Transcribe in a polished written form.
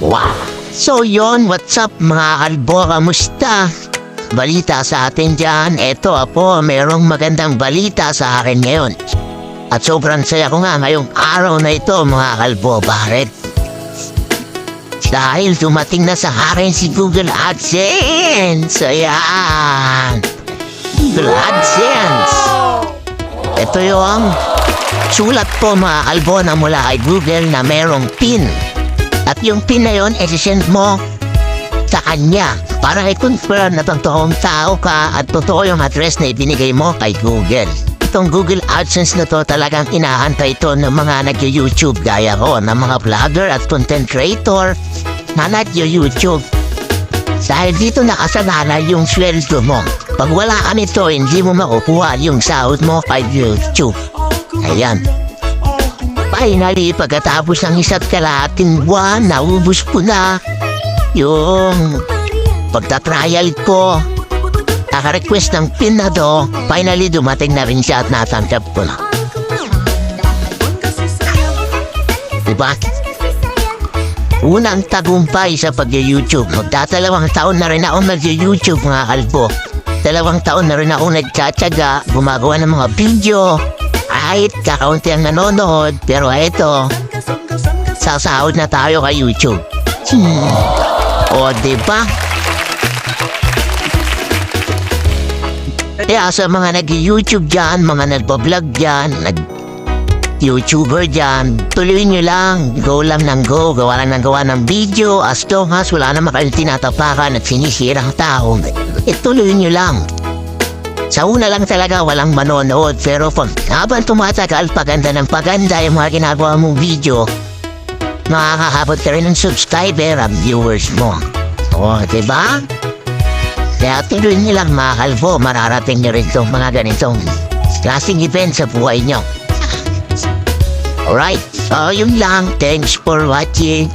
Wow! So yon, what's up mga kalbo, kamusta? Balita sa atin dyan, eto po, merong magandang balita sa akin ngayon. At sobrang saya ko nga ngayong araw na ito mga kalbo, bakit? Dahil dumating na sa akin si Google AdSense. Ayan. Google AdSense. Ito yung sulat po mga kalbo na mula kay Google na merong PIN. At yung PIN na yun, send mo sa kanya para i-confirm na totoong tao ka at totoo yung address na ibinigay mo kay Google. Itong Google AdSense na to talagang inaantay ito ng mga nag-YouTube gaya ko, ng mga vlogger at content creator na nag-YouTube. Dahil dito nakasagana yung sweldo mo. Pag wala ka nito, hindi mo makukuha yung sahod mo kay YouTube. Ayan. Finally, pagkatapos ng isa't kalahating buwan, naubos ko na yung pagtatrial ko. Naka-request ng PIN na to, finally dumating na rin siya at natanggap ko na. Diba? Unang tagumpay sa pag-YouTube. Magdadalawang taon na rin ako nag-YouTube mga kalbo. 2 taon na rin ako nagtsatsaga, gumagawa ng mga video. Kahit kakaunti ang nanonood, pero eto, sasahod na tayo kay YouTube. O diba? Kaya sa mga nag-YouTube dyan, mga nagbablog dyan, nag-YouTuber dyan, tuloy nyo lang, go lang ng go, gawa lang ng gawa ng video, as long as wala naman kayong tinatapakan at sinisirang tao, ituloy nyo lang. Sa una lang talaga walang manonood, pero pag habang tumatagal, paganda ng paganda yung mga ginagawa mong video, makakahabot ka rin ng subscriber at viewers mo. O, diba? Kaya tuloy nilang mga kalbo, mararating nyo rin itong mga ganitong klaseng event sa buhay nyo. Alright, so yun lang. Thanks for watching.